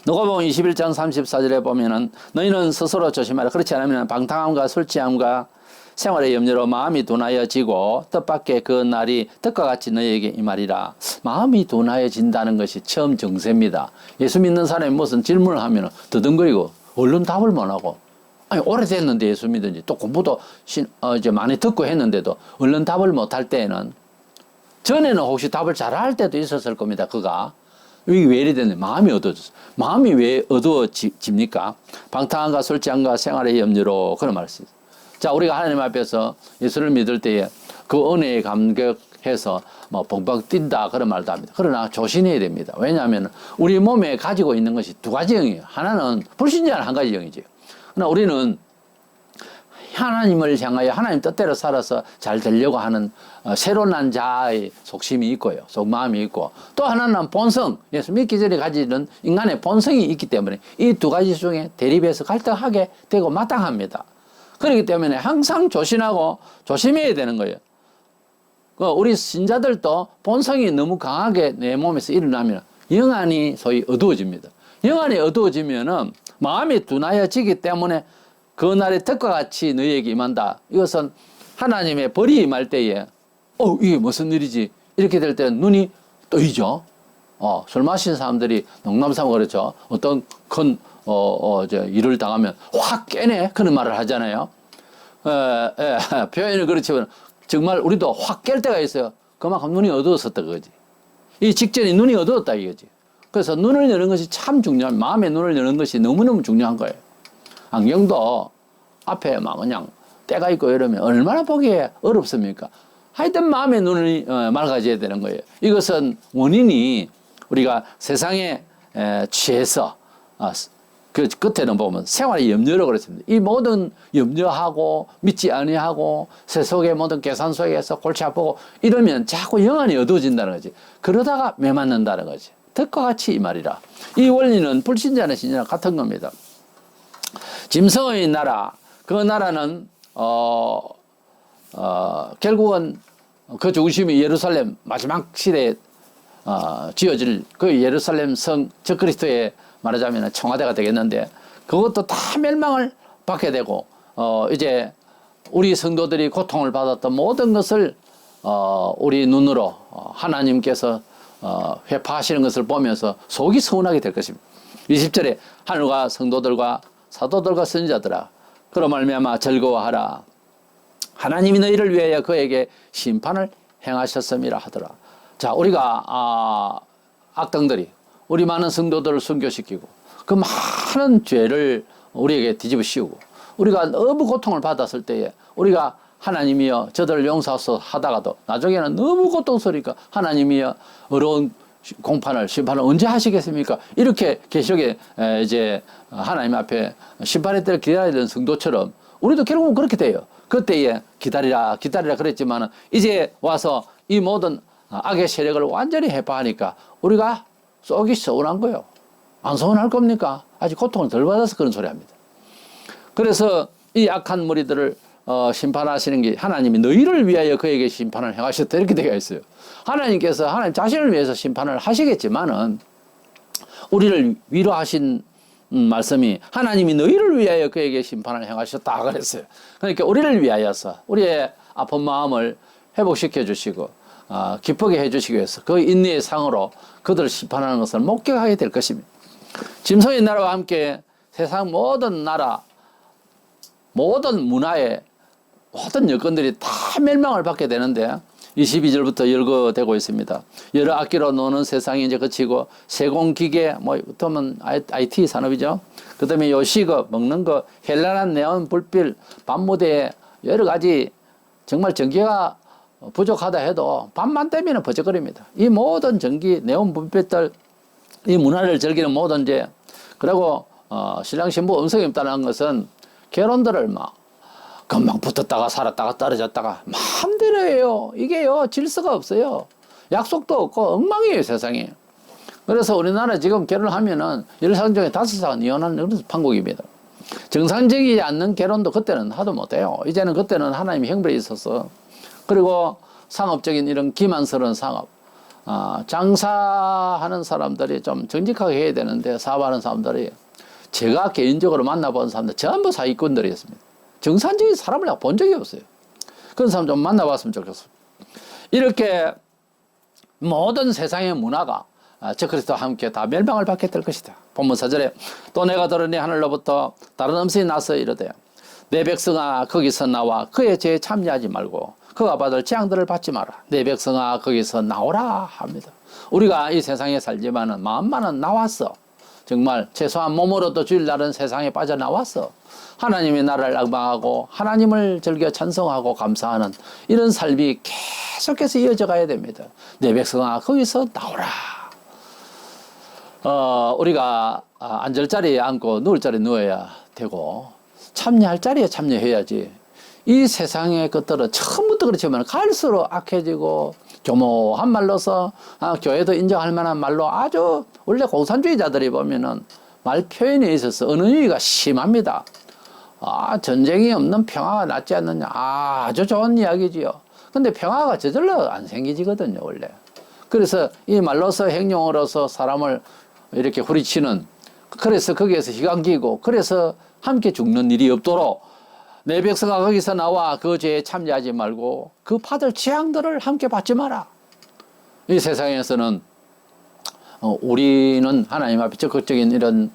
누가복음 21장 34절에 보면은 너희는 스스로 조심하라. 그렇지 않으면 방탕함과 술 취함과 생활의 염려로 마음이 둔하여지고 뜻밖의 그 날이 뜻과 같이 너희에게 임하리라. 마음이 둔하여진다는 것이 처음 정세입니다. 예수 믿는 사람이 무슨 질문을 하면 더듬거리고 얼른 답을 못하고 아니 오래됐는데 예수 믿은지 또 공부도 이제 많이 듣고 했는데도 얼른 답을 못할 때에는 전에는 혹시 답을 잘할 때도 있었을 겁니다. 그가 이게 왜 이래 됐냐? 마음이 어두워졌어. 마음이 왜 어두워집니까? 방탕함과 술 취함과 생활의 염려로 그런 말을 했어요. 자, 우리가 하나님 앞에서 예수를 믿을 때에 그 은혜에 감격해서 뭐 벙벙 뛴다 그런 말도 합니다. 그러나 조심해야 됩니다. 왜냐하면 우리 몸에 가지고 있는 것이 두 가지 영이에요. 하나는 불신자는 한 가지 영이죠. 그러나 우리는 하나님을 향하여 하나님 뜻대로 살아서 잘 되려고 하는 새로 난 자의 속심이 있고요. 속마음이 있고 또 하나는 본성, 예수 믿기 전에 가지는 인간의 본성이 있기 때문에 이 두 가지 중에 대립해서 갈등하게 되고 마땅합니다. 그렇기 때문에 항상 조심하고 조심해야 되는 거예요. 우리 신자들도 본성이 너무 강하게 내 몸에서 일어나면 영안이 소위 어두워집니다. 영안이 어두워지면은 마음이 둔하여지기 때문에 그 날의 뜻과 같이 너희에게 임한다. 이것은 하나님의 벌이 임할 때에 이게 무슨 일이지? 이렇게 될 때는 눈이 떠이죠. 술 마신 사람들이 농담삼아 그렇죠. 어떤 큰 일을 당하면 확 깨네 그런 말을 하잖아요. 표현은 그렇지만 정말 우리도 확 깰 때가 있어요. 그만큼 눈이 어두웠었다 그거지. 이 직전에 눈이 어두웠다 이거지. 그래서 눈을 여는 것이 참 중요한, 마음의 눈을 여는 것이 너무너무 중요한 거예요. 안경도 앞에 막 그냥 때가 있고 이러면 얼마나 보기에 어렵습니까? 하여튼 마음의 눈을 맑아져야 되는 거예요. 이것은 원인이 우리가 세상에 취해서 그 끝에는 보면 생활의 염려로 그랬습니다. 이 모든 염려하고 믿지 아니하고 세속의 모든 계산 속에서 골치 아프고 이러면 자꾸 영안이 어두워진다는 거지. 그러다가 매맞는다는 거지. 뜻과 같이 이 말이라. 이 원리는 불신자나 신자나 같은 겁니다. 짐승의 나라, 그 나라는 결국은 그 중심이 예루살렘 마지막 시대에 지어질 그 예루살렘 성 적그리스도의 말하자면 청와대가 되겠는데 그것도 다 멸망을 받게 되고 이제 우리 성도들이 고통을 받았던 모든 것을 우리 눈으로 하나님께서 회파하시는 것을 보면서 속이 서운하게 될 것입니다. 20절에 하늘과 성도들과 사도들과 선지자들아 그로 말미암아 즐거워하라. 하나님이 너희를 위하여 그에게 심판을 행하셨음이라 하더라. 자, 우리가 악당들이 우리 많은 성도들을 순교시키고 그 많은 죄를 우리에게 뒤집어 씌우고 우리가 너무 고통을 받았을 때에 우리가 하나님이여 저들을 용서하소서 하다가도 나중에는 너무 고통스러우니까 하나님이여 어려운 공판을 심판을 언제 하시겠습니까? 이렇게 계시록에 이제 하나님 앞에 심판의 때를 기다려야 되는 성도처럼 우리도 결국은 그렇게 돼요. 그때에 기다리라 기다리라 그랬지만은 이제 와서 이 모든 악의 세력을 완전히 해파하니까 우리가 속이 서운한 거예요. 안 서운할 겁니까? 아직 고통을 덜 받아서 그런 소리 합니다. 그래서 이 악한 무리들을 심판하시는 게 하나님이 너희를 위하여 그에게 심판을 행하셨다 이렇게 되어 있어요. 하나님께서 하나님 자신을 위해서 심판을 하시겠지만은 우리를 위로하신 말씀이 하나님이 너희를 위하여 그에게 심판을 행하셨다 그랬어요. 그러니까 우리를 위하여서 우리의 아픈 마음을 회복시켜 주시고 기쁘게 해 주시기 위해서 그 인내의 상으로 그들을 심판하는 것을 목격하게 될 것입니다. 짐승의 나라와 함께 세상 모든 나라 모든 문화의 모든 여건들이 다 멸망을 받게 되는데 22절부터 열거되고 있습니다. 여러 악기로 노는 세상이 이제 그치고 세공기계 그러면 IT 산업이죠. 그 다음에 요식업 먹는 거 현란한 네온 불빛 밤무대에 여러 가지 정말 전기가 부족하다 해도 밤만 되면 버쩍거립니다. 이 모든 전기, 네온 불빛들, 이 문화를 즐기는 모든 이제, 그리고, 신랑 신부 음성이 없다는 것은 결혼들을 막, 금방 붙었다가 살았다가 떨어졌다가 마음대로 해요. 이게요, 질서가 없어요. 약속도 없고 엉망이에요, 세상에. 그래서 우리나라 지금 결혼하면은 10상 중에 5상은 이혼하는 그런 판국입니다. 정상적이지 않는 결혼도 그때는 하도 못해요. 이제는 그때는 하나님의 형벌이 있어서. 그리고 상업적인 이런 기만스러운 상업, 장사하는 사람들이 좀 정직하게 해야 되는데, 사업하는 사람들이, 제가 개인적으로 만나본 사람들 전부 사기꾼들이었습니다. 정상적인 사람을 내가 본 적이 없어요. 그런 사람 좀 만나봤으면 좋겠어요. 이렇게 모든 세상의 문화가 저 그리스도와 함께 다 멸망을 받게 될 것이다. 본문 4절에 또 내가 들으니 하늘로부터 다른 음성이 나서 이르되 내 백성아 거기서 나와 그의 죄에 참여하지 말고 그가 받을 재앙들을 받지 마라. 내 백성아 거기서 나오라 합니다. 우리가 이 세상에 살지만은 마음만은 나왔어. 정말 최소한 몸으로도 주일날은 세상에 빠져나왔어. 하나님의 나라를 악망하고 하나님을 즐겨 찬송하고 감사하는 이런 삶이 계속해서 이어져 가야 됩니다. 내 백성아 거기서 나오라. 우리가 앉을 자리에 앉고 누울 자리에 누워야 되고 참여할 자리에 참여해야지. 이 세상의 것들은 처음부터 그렇지만 갈수록 악해지고 교모한 말로서 교회도 인정할 만한 말로 아주 원래 공산주의자들이 보면은 말 표현에 있어서 은은유의가 심합니다. 전쟁이 없는 평화가 낫지 않느냐. 아주 좋은 이야기지요. 근데 평화가 저절로 안 생기지거든요, 원래. 그래서 이 말로서 행동으로서 사람을 이렇게 후리치는, 그래서 거기에서 희강기고, 그래서 함께 죽는 일이 없도록 내 백성아 거기서 나와 그 죄에 참여하지 말고 그 받을 재앙들을 함께 받지 마라. 이 세상에서는 우리는 하나님 앞에 적극적인 이런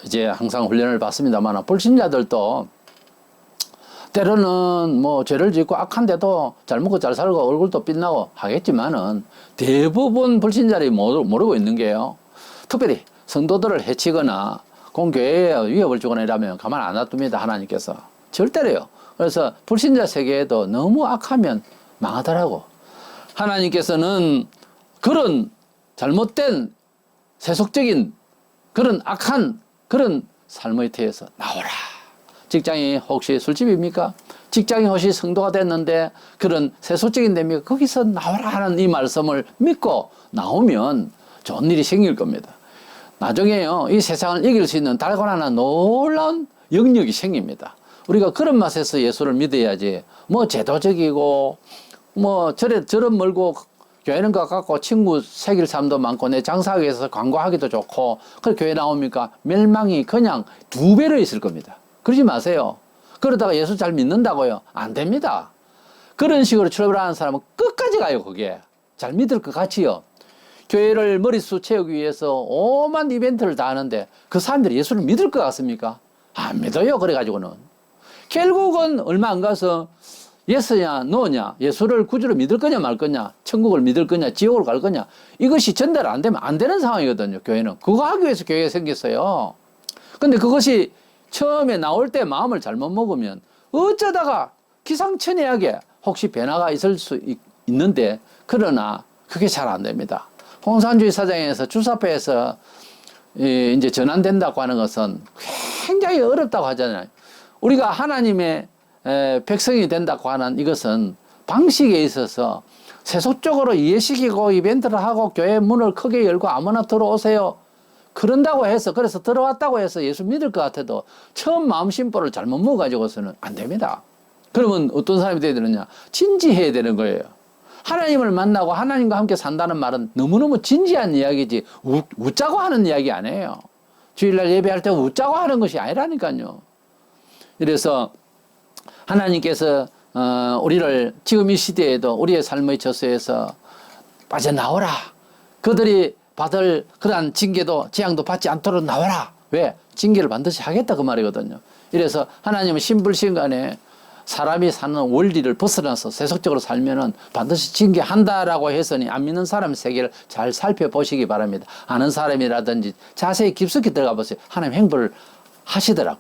이제 항상 훈련을 받습니다만 불신자들도 때로는 뭐 죄를 짓고 악한데도 잘 먹고 잘 살고 얼굴도 빛나고 하겠지만은 대부분 불신자들이 모르고 있는 게요. 특별히 성도들을 해치거나 공교회에 위협을 주거나 이러면 가만 안 놔둡니다. 하나님께서. 절대로요. 그래서 불신자 세계에도 너무 악하면 망하더라고. 하나님께서는 그런 잘못된 세속적인 그런 악한 그런 삶의 태에서 나오라. 직장이 혹시 술집입니까? 직장이 혹시 성도가 됐는데 그런 세속적인 데입니까? 거기서 나오라 하는 이 말씀을 믿고 나오면 좋은 일이 생길 겁니다. 나중에요, 이 세상을 이길 수 있는 달고나 놀라운 영역이 생깁니다. 우리가 그런 맛에서 예수를 믿어야지, 뭐 제도적이고, 뭐 저런 멀고, 교회는 가깝고, 친구 사귈 사람도 많고, 내 장사하기 위해서 광고하기도 좋고, 그 교회 나옵니까? 멸망이 그냥 2배로 있을 겁니다. 그러지 마세요. 그러다가 예수 잘 믿는다고요? 안 됩니다. 그런 식으로 출발하는 사람은 끝까지 가요, 거기에. 잘 믿을 것 같이요. 교회를 머릿수 채우기 위해서 오만 이벤트를 다 하는데 그 사람들이 예수를 믿을 것 같습니까? 안 믿어요. 그래가지고는. 결국은 얼마 안 가서 예스냐 노냐, 예수를 구주로 믿을 거냐 말 거냐, 천국을 믿을 거냐, 지옥을 갈 거냐, 이것이 전달 안 되면 안 되는 상황이거든요. 교회는. 그거 하기 위해서 교회가 생겼어요. 근데 그것이 처음에 나올 때 마음을 잘못 먹으면 어쩌다가 기상천외하게 혹시 변화가 있을 수 있는데, 그러나 그게 잘 안 됩니다. 공산주의 사장에서 주사파에서 이제 전환된다고 하는 것은 굉장히 어렵다고 하잖아요. 우리가 하나님의 백성이 된다고 하는 이것은 방식에 있어서 세속적으로 이해시키고 이벤트를 하고 교회 문을 크게 열고 아무나 들어오세요. 그런다고 해서, 그래서 들어왔다고 해서 예수 믿을 것 같아도 처음 마음 심보를 잘못 먹어가지고서는 안 됩니다. 그러면 어떤 사람이 되어야 되느냐? 진지해야 되는 거예요. 하나님을 만나고 하나님과 함께 산다는 말은 너무너무 진지한 이야기지 웃자고 하는 이야기 아니에요. 주일날 예배할 때 웃자고 하는 것이 아니라니까요. 그래서 하나님께서 우리를 지금 이 시대에도 우리의 삶의 저수에서 빠져나오라. 그들이 받을 그러한 징계도 재앙도 받지 않도록 나와라. 왜? 징계를 반드시 하겠다 그 말이거든요. 이래서 하나님은 신불신간에 사람이 사는 원리를 벗어나서 세속적으로 살면은 반드시 징계한다라고 했으니 안 믿는 사람의 세계를 잘 살펴보시기 바랍니다. 아는 사람이라든지 자세히 깊숙이 들어가 보세요. 하나님 행보를 하시더라고.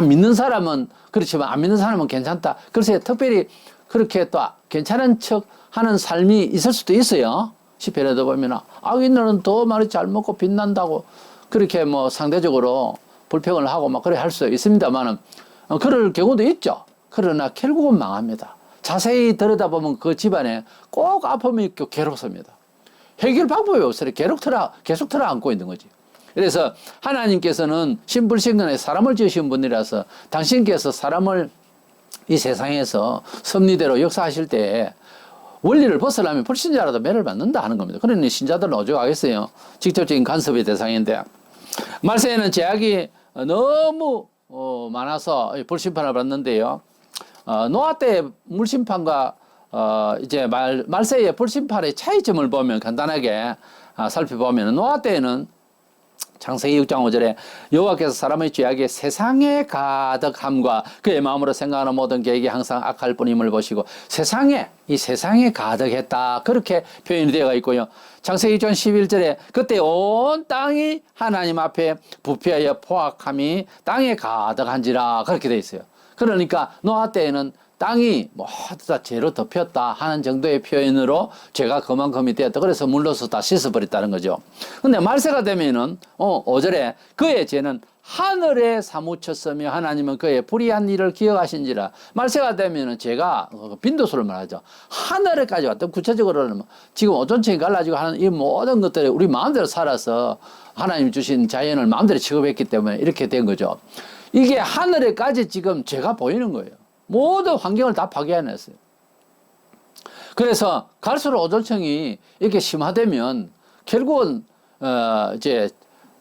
믿는 사람은 그렇지만 안 믿는 사람은 괜찮다. 그래서 특별히 그렇게 또 괜찮은 척 하는 삶이 있을 수도 있어요. 시편에도 보면 악인들은 더 말이 잘 먹고 빛난다고 그렇게 뭐 상대적으로 불평을 하고 막 그래 할 수 있습니다만은 그럴 경우도 있죠. 그러나 결국은 망합니다. 자세히 들여다보면 그 집안에 꼭 아픔이 있고 괴롭습니다. 해결 방법이 없어요. 계속 틀어안고 있는 거지. 그래서 하나님께서는 신불신간에 사람을 지으신 분이라서 당신께서 사람을 이 세상에서 섭리대로 역사하실 때 원리를 벗어나면 불신자라도 매를 받는다 하는 겁니다. 그러니 신자들은 오죽하겠어요. 직접적인 간섭의 대상인데 말세에는 제약이 너무 많아서 불심판을 받는데요. 노아 때 물심판과 이제 말세의 불심판의 차이점을 보면 간단하게 살펴보면 노아 때에는 창세기 6장 5절에 여호와께서 사람의 죄악에 세상에 가득함과 그의 마음으로 생각하는 모든 계획이 항상 악할 뿐임을 보시고 이 세상에 가득했다. 그렇게 표현이 되어 있고요. 창세기 6장 11절에 그때 온 땅이 하나님 앞에 부패하여 포악함이 땅에 가득한지라 그렇게 되어 있어요. 그러니까 노아 때에는 땅이 모두 다 죄로 덮였다 하는 정도의 표현으로 죄가 그만큼이 되었다. 그래서 물로서 다 씻어버렸다는 거죠. 근데 말세가 되면은 5절에 그의 죄는 하늘에 사무쳤으며 하나님은 그의 불의한 일을 기억하신지라. 말세가 되면은 죄가 빈도수를 말하죠. 하늘에까지 왔다. 구체적으로는 지금 오존층이 갈라지고 하는 이 모든 것들이 우리 마음대로 살아서 하나님 주신 자연을 마음대로 취급했기 때문에 이렇게 된 거죠. 이게 하늘에까지 지금 죄가 보이는 거예요. 모든 환경을 다 파괴해냈어요. 그래서 갈수록 오존층이 이렇게 심화되면 결국은 이제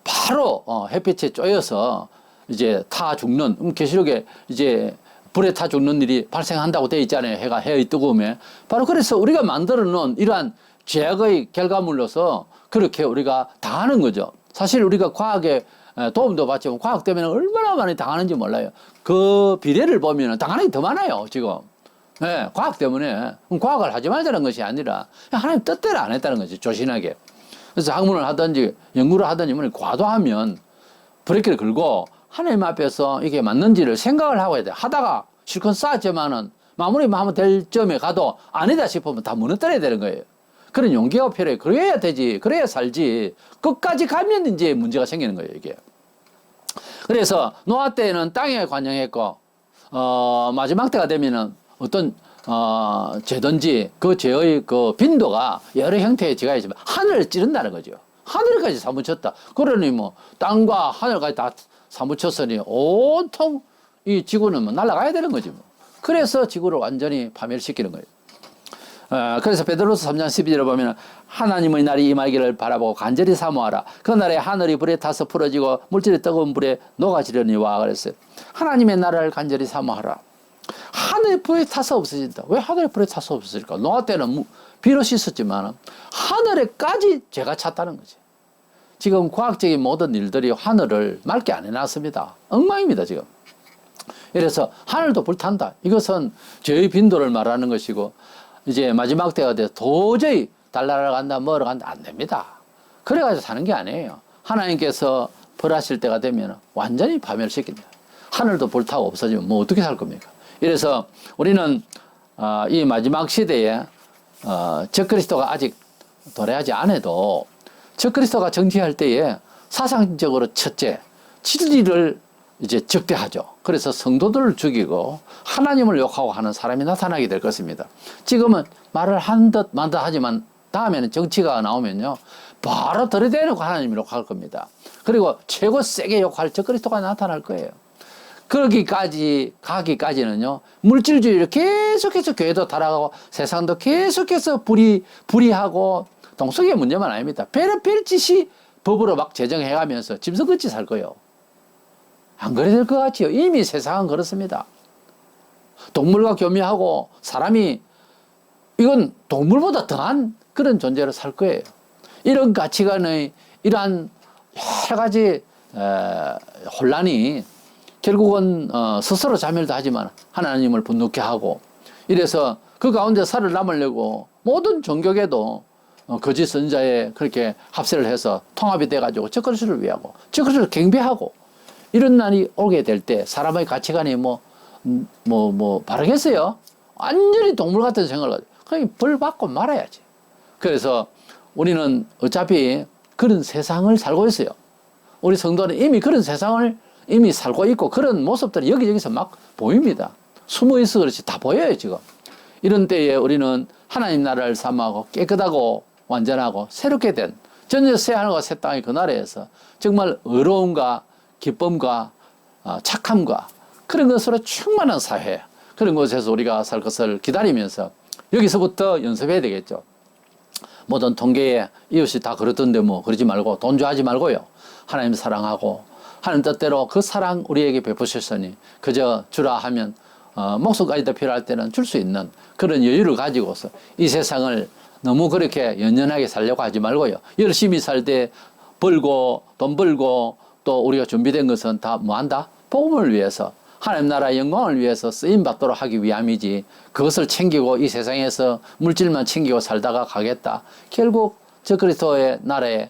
바로 햇빛에 쪼여서 이제 타 죽는 계시록에 이제 불에 타 죽는 일이 발생한다고 되어 있잖아요. 해의 뜨거움에 바로 그래서 우리가 만들어 놓은 이러한 죄악의 결과물로서 그렇게 우리가 당하는 거죠. 사실 우리가 과학에 도움도 받지만 과학 때문에 얼마나 많이 당하는지 몰라요. 그 비례를 보면 당하는 게 더 많아요, 지금. 네, 과학 때문에. 과학을 하지 말자는 것이 아니라 하나님 뜻대로 안 했다는 거지, 조신하게. 그래서 학문을 하든지 연구를 하든지 과도하면 브레이크를 걸고 하나님 앞에서 이게 맞는지를 생각을 하고 해야 돼. 하다가 실컷 쌓았지만은 마무리만 하면 될 점에 가도 아니다 싶으면 다 무너뜨려야 되는 거예요. 그런 용기가 필요해. 그래야 되지. 그래야 살지. 끝까지 가면 이제 문제가 생기는 거예요, 이게. 그래서 노아 때는 땅에 관영했고, 마지막 때가 되면은 어떤, 죄든지 그 죄의 그 빈도가 여러 형태의 죄가 있지만 하늘을 찌른다는 거죠. 하늘까지 사무쳤다. 그러니 뭐 땅과 하늘까지 다 사무쳤으니 온통 이 지구는 뭐 날아가야 되는 거지 뭐. 그래서 지구를 완전히 파멸시키는 거예요. 그래서 베드로서 3장 12절을 보면 하나님의 날이 임하기를 바라보고 간절히 사모하라. 그날에 하늘이 불에 타서 풀어지고 물질이 뜨거운 불에 녹아지려니와 그랬어요. 하나님의 나라를 간절히 사모하라. 하늘이 불에 타서 없어진다. 왜 하늘이 불에 타서 없어질까? 노아 때는 비로 씻었지만 하늘에까지 죄가 찼다는 거지. 지금 과학적인 모든 일들이 하늘을 맑게 안 해놨습니다. 엉망입니다, 지금. 그래서 하늘도 불탄다. 이것은 죄의 빈도를 말하는 것이고 이제 마지막 때가 돼서 도저히 달나라 간다, 뭐라 간다, 안 됩니다. 그래가지고 사는 게 아니에요. 하나님께서 벌하실 때가 되면 완전히 파멸시킨다. 하늘도 불타고 없어지면 뭐 어떻게 살 겁니까? 이래서 우리는 이 마지막 시대에 적그리스도가 아직 도래하지 않아도 적그리스도가 정치할 때에 사상적으로 첫째, 진리를 이제 적대하죠. 그래서 성도들을 죽이고 하나님을 욕하고 하는 사람이 나타나게 될 것입니다. 지금은 말을 한 듯 만 듯 하지만 다음에는 정치가 나오면요 바로 들이대놓고 하나님을 욕할 겁니다. 그리고 최고 세게 욕할 적그리스도가 나타날 거예요. 그러기까지 가기까지는요 물질주의를 계속해서 교회도 타락하고 세상도 계속해서 불의하고 동성애의 문제만 아닙니다. 별짓이 법으로 막 제정해가면서 짐승같이 살 거예요. 안 그래야 될 것 같지요. 이미 세상은 그렇습니다. 동물과 교미하고 사람이 이건 동물보다 더한 그런 존재로 살 거예요. 이런 가치관의 이러한 여러 가지 혼란이 결국은 스스로 자멸도 하지만 하나님을 분노케 하고 이래서 그 가운데 살아남으려고 모든 종교계도 거짓 선자에 그렇게 합세를 해서 통합이 돼가지고 적그리스도를 위하고 적그리스도를 경배하고 이런 날이 오게 될 때 사람의 가치관이 바르겠어요? 완전히 동물 같은 생각을 가지고 그냥 벌 받고 말아야지. 그래서 우리는 어차피 그런 세상을 살고 있어요. 우리 성도는 이미 그런 세상을 이미 살고 있고 그런 모습들이 여기저기서 막 보입니다. 숨어 있어 그렇지 다 보여요 지금. 이런 때에 우리는 하나님 나라를 삼하고 깨끗하고 완전하고 새롭게 된 전혀 새 하늘과 새 땅의 그 나라에서 정말 의로움과 기쁨과 착함과 그런 것으로 충만한 사회, 그런 곳에서 우리가 살 것을 기다리면서 여기서부터 연습해야 되겠죠. 모든 통계에 이웃이 다 그러던데 그러지 말고 돈 좋아하지 말고요. 하나님 사랑하고 하나님 뜻대로 그 사랑 우리에게 베푸셨으니 그저 주라 하면 목숨까지도 필요할 때는 줄 수 있는 그런 여유를 가지고서 이 세상을 너무 그렇게 연연하게 살려고 하지 말고요. 열심히 살 때 벌고 돈 벌고 또 우리가 준비된 것은 다 뭐한다? 복음을 위해서 하나님 나라의 영광을 위해서 쓰임받도록 하기 위함이지 그것을 챙기고 이 세상에서 물질만 챙기고 살다가 가겠다. 결국 저 그리스도의 나라에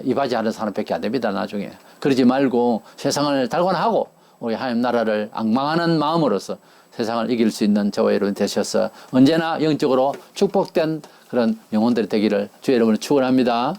이바지하는 사람밖에 안 됩니다. 나중에. 그러지 말고 세상을 달관하고 우리 하나님 나라를 앙망하는 마음으로서 세상을 이길 수 있는 저와 여러분 되셔서 언제나 영적으로 축복된 그런 영혼들이 되기를 주의 이름으로 축원합니다.